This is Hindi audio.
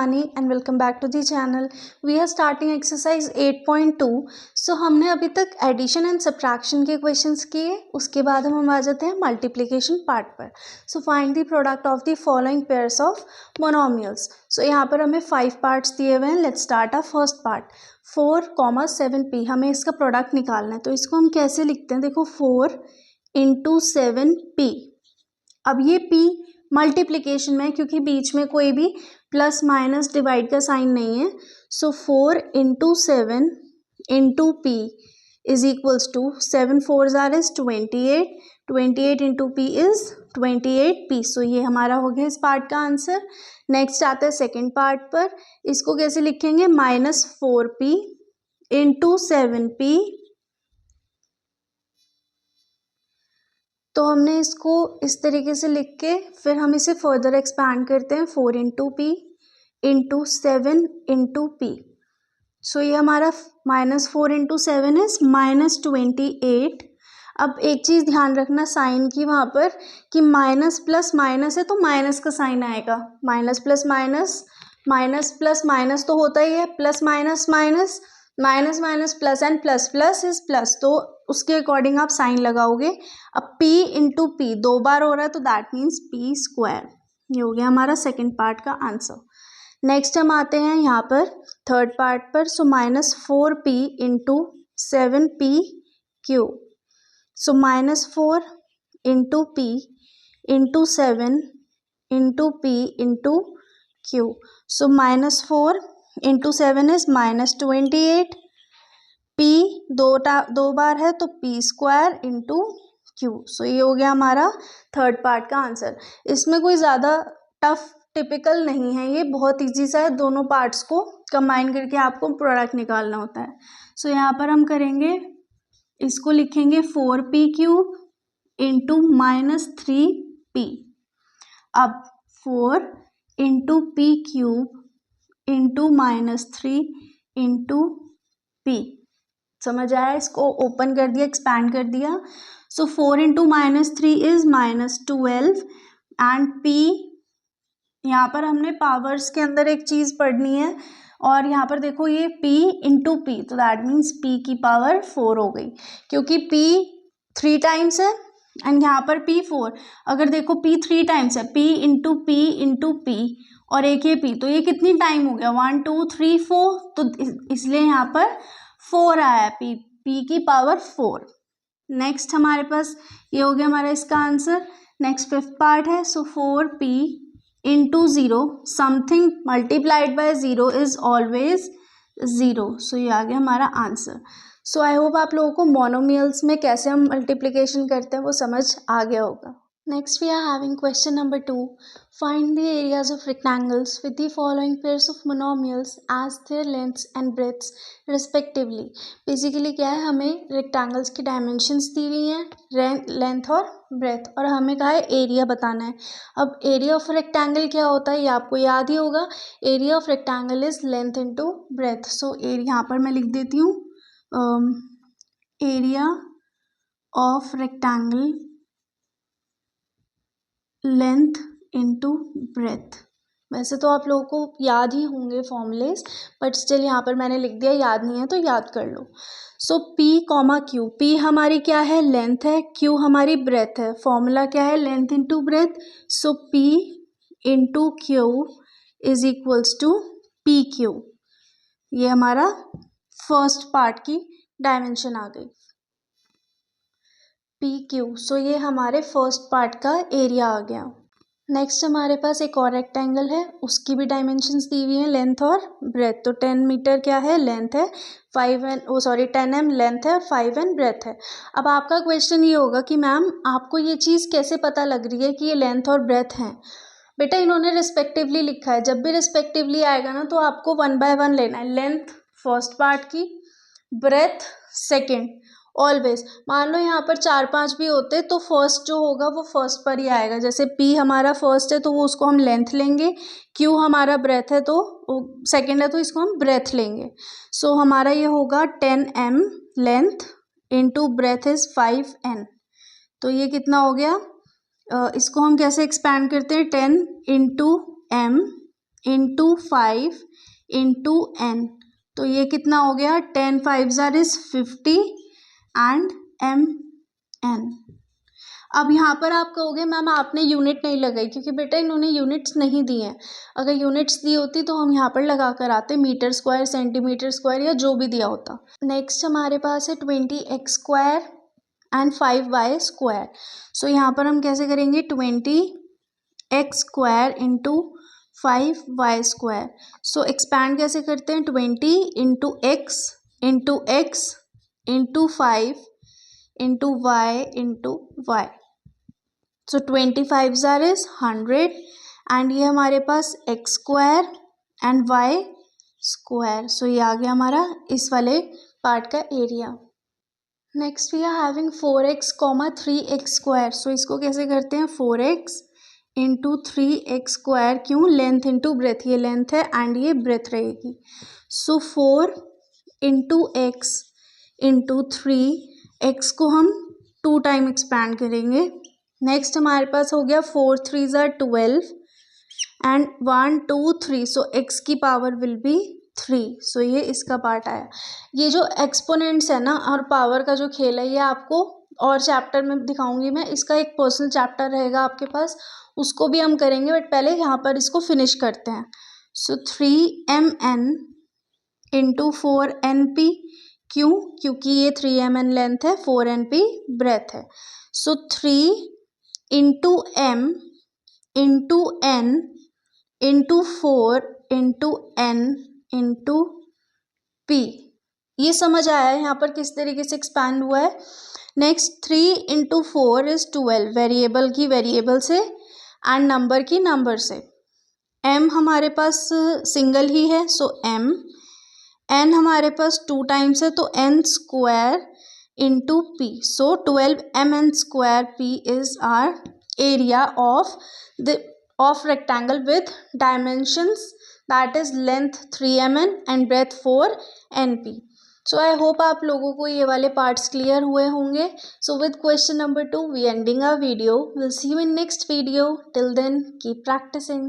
Shivani and welcome back to the channel. We are starting exercise 8.2। So हमने अभी तक एडिशन एंड सब्ट्रैक्शन के क्वेश्चंस किए, उसके बाद हम आ जाते हैं मल्टीप्लिकेशन पार्ट पर। So find the product of the following pairs of monomials. So यहाँ पर हमें 5 पार्ट्स दिए हुए हैं। Let's start our first part 4,7p। हमें इसका प्रोडक्ट निकालना है, तो इसको हम कैसे लिखते हैं? देखो 4 × 7p। अब ये p मल्टीप्लिकेशन में, क्योंकि बीच में कोई भी प्लस माइनस डिवाइड का साइन नहीं है। So 4 × 7 × p is equals to 7 4s are 28, 28 × p is 28p। सो ये हमारा हो गया इस पार्ट का आंसर। नेक्स्ट आता है सेकेंड पार्ट पर। इसको कैसे लिखेंगे? -4p × 7p। तो हमने इसको इस तरीके से लिख के फिर हम इसे फर्दर एक्सपैंड करते हैं 4 × p × 7 × p। सो ये हमारा -4 × 7 इज -28। अब एक चीज़ ध्यान रखना साइन की, वहाँ पर कि माइनस प्लस माइनस है तो माइनस का साइन आएगा। Minus plus minus, minus plus minus तो होता ही है, plus minus minus, minus minus plus and plus plus is plus, तो उसके अकॉर्डिंग आप साइन लगाओगे। अब p × p 2 बार हो रहा है तो दैट मीन्स p²। ये हो गया हमारा सेकेंड पार्ट का आंसर। नेक्स्ट हम आते हैं यहाँ पर थर्ड पार्ट पर। सो -4p × 7p³। So -4 × p × 7 × p × q। So -4 × 7 is -28। p दो बार है तो p² × q। सो ये हो गया हमारा थर्ड पार्ट का आंसर। इसमें कोई ज़्यादा टफ टिपिकल नहीं है, ये बहुत इजी सा है। दोनों पार्ट्स को कंबाइन करके आपको प्रोडक्ट निकालना होता है। सो यहाँ पर हम करेंगे, इसको लिखेंगे 4p³ × -3p। अब 4 × p³ × -3 × p। समझ आया? इसको ओपन कर दिया, एक्सपैंड कर दिया। सो 4 × -3 इज -12 एंड p, यहाँ पर हमने पावर्स के अंदर एक चीज़ पढ़नी है, और यहाँ पर देखो ये p × p, तो दैट मीन्स p की पावर 4 हो गई, क्योंकि p 3 टाइम्स है एंड यहाँ पर p 4। अगर देखो p 3 टाइम्स है, p × p × p, और एक ये p, तो ये कितनी टाइम हो गया? 1 2 3 4, तो इसलिए यहाँ पर 4 आया है, p की पावर 4। नेक्स्ट हमारे पास ये हो गया हमारा इसका आंसर। नेक्स्ट फिफ्थ पार्ट है। सो 4p × 0, something multiplied by 0 is always 0। सो ये आ गया हमारा आंसर। सो आई होप आप लोगों को मोनोमियल्स में कैसे हम मल्टीप्लिकेशन करते हैं वो समझ आ गया होगा। Next we are having question number 2. Find the areas of rectangles with the following pairs of monomials as their lengths and breadths respectively. Basically क्या है, हमें rectangles की dimensions दी हुई हैं, length और breadth, और हमें कहा है area बताना है। अब area of rectangle क्या होता है ये आपको याद ही होगा। area of rectangle is length into breadth. So यहाँ पर मैं लिख देती हूँ area of rectangle length into breath. वैसे तो आप लोगों को याद ही होंगे फॉर्मूलेस, बट स्टिल यहाँ पर मैंने लिख दिया, याद नहीं है तो याद कर लो। सो p, q। p हमारी क्या है? लेंथ है। q हमारी ब्रेथ है। फॉर्मूला क्या है? Length into breadth. So p × q is equals to pq। ये हमारा फर्स्ट पार्ट की डायमेंशन आ गई, PQ। सो ये हमारे फर्स्ट पार्ट का एरिया आ गया। नेक्स्ट हमारे पास एक और रेक्टेंगल है, उसकी भी डायमेंशंस दी हुई हैं, लेंथ और ब्रेथ। तो 10 मीटर क्या है? लेंथ है। 10 m लेंथ है और 5 n ब्रेथ है। अब आपका क्वेश्चन ये होगा कि मैम आपको ये चीज़ कैसे पता लग रही है कि ये लेंथ और ब्रेथ हैं? बेटा इन्होंने रिस्पेक्टिवली लिखा है, जब भी रिस्पेक्टिवली आएगा ना तो आपको 1 by 1 लेना है। लेंथ फर्स्ट पार्ट की, ब्रेथ सेकेंड, ऑलवेज। मान लो यहाँ पर 4-5 भी होते तो फर्स्ट जो होगा वो फर्स्ट पर ही आएगा। जैसे p हमारा फर्स्ट है तो वो उसको हम लेंथ लेंगे, q हमारा ब्रेथ है तो सेकेंड है तो इसको हम ब्रेथ लेंगे। सो हमारा ये होगा 10 m length into breath is 5 n। तो ये कितना हो गया? इसको हम कैसे एक्सपैंड करते हैं? 10 × m इंटू 5 इंटू n, तो ये कितना हो गया 10 5 इज 50 एंड mn। अब यहाँ पर आप कहोगे मैम आपने यूनिट नहीं लगाई, क्योंकि बेटा इन्होंने यूनिट्स नहीं दी हैं। अगर यूनिट्स दी होती तो हम यहाँ पर लगा कर आते, मीटर स्क्वायर, सेंटीमीटर स्क्वायर या जो भी दिया होता। नेक्स्ट हमारे पास है 20x square and 5y square. सो यहाँ पर हम कैसे करेंगे 20x square into 5y square. So expand कैसे करते हैं 20 into x into x into 5 into y into y. So 25 is 100 and ये हमारे पास x square and y square. So ये आ गया हमारा इस वाले पार्ट का area. Next we are having 4x, 3x square. So इसको कैसे करते हैं 4x इंटू 3x स्क्वायर, क्यों लेंथ इंटू ब्रेथ, ये लेंथ है एंड ये ब्रेथ रहेगी। सो 4 इंटू एक्स इंटू 3x को हम 2 टाइम एक्सपैंड करेंगे। नेक्स्ट हमारे पास हो गया 4 3 12 एंड 1 2 3, सो x की पावर विल बी 3। सो ये इसका पार्ट आया। ये जो एक्सपोनेंट्स है ना और पावर का जो खेल है ये आपको और चैप्टर में दिखाऊंगी मैं, इसका एक पर्सनल चैप्टर रहेगा आपके पास, उसको भी हम करेंगे, बट पहले यहाँ पर इसको फिनिश करते हैं। सो 3mn इंटू 4np, क्यों, क्योंकि ये 3mn लेंथ है, 4np ब्रेथ है। सो 3 into m into n into 4 into n into p। ये समझ आया है यहाँ पर किस तरीके से एक्सपैंड हुआ है। नेक्स्ट 3 इंटू 4 इज 12, वेरिएबल की वेरिएबल से एंड नंबर की नंबर से। m हमारे पास सिंगल ही है, सो m। n हमारे पास 2 टाइम्स है, तो n square into p। So 12mn square p is are area of rectangle with dimensions that is length 3mn and breadth 4np। So I hope आप लोगों को ये वाले पार्ट्स क्लियर हुए होंगे। So with question number 2 we ending our video. We'll see you in next video. Till then keep practicing.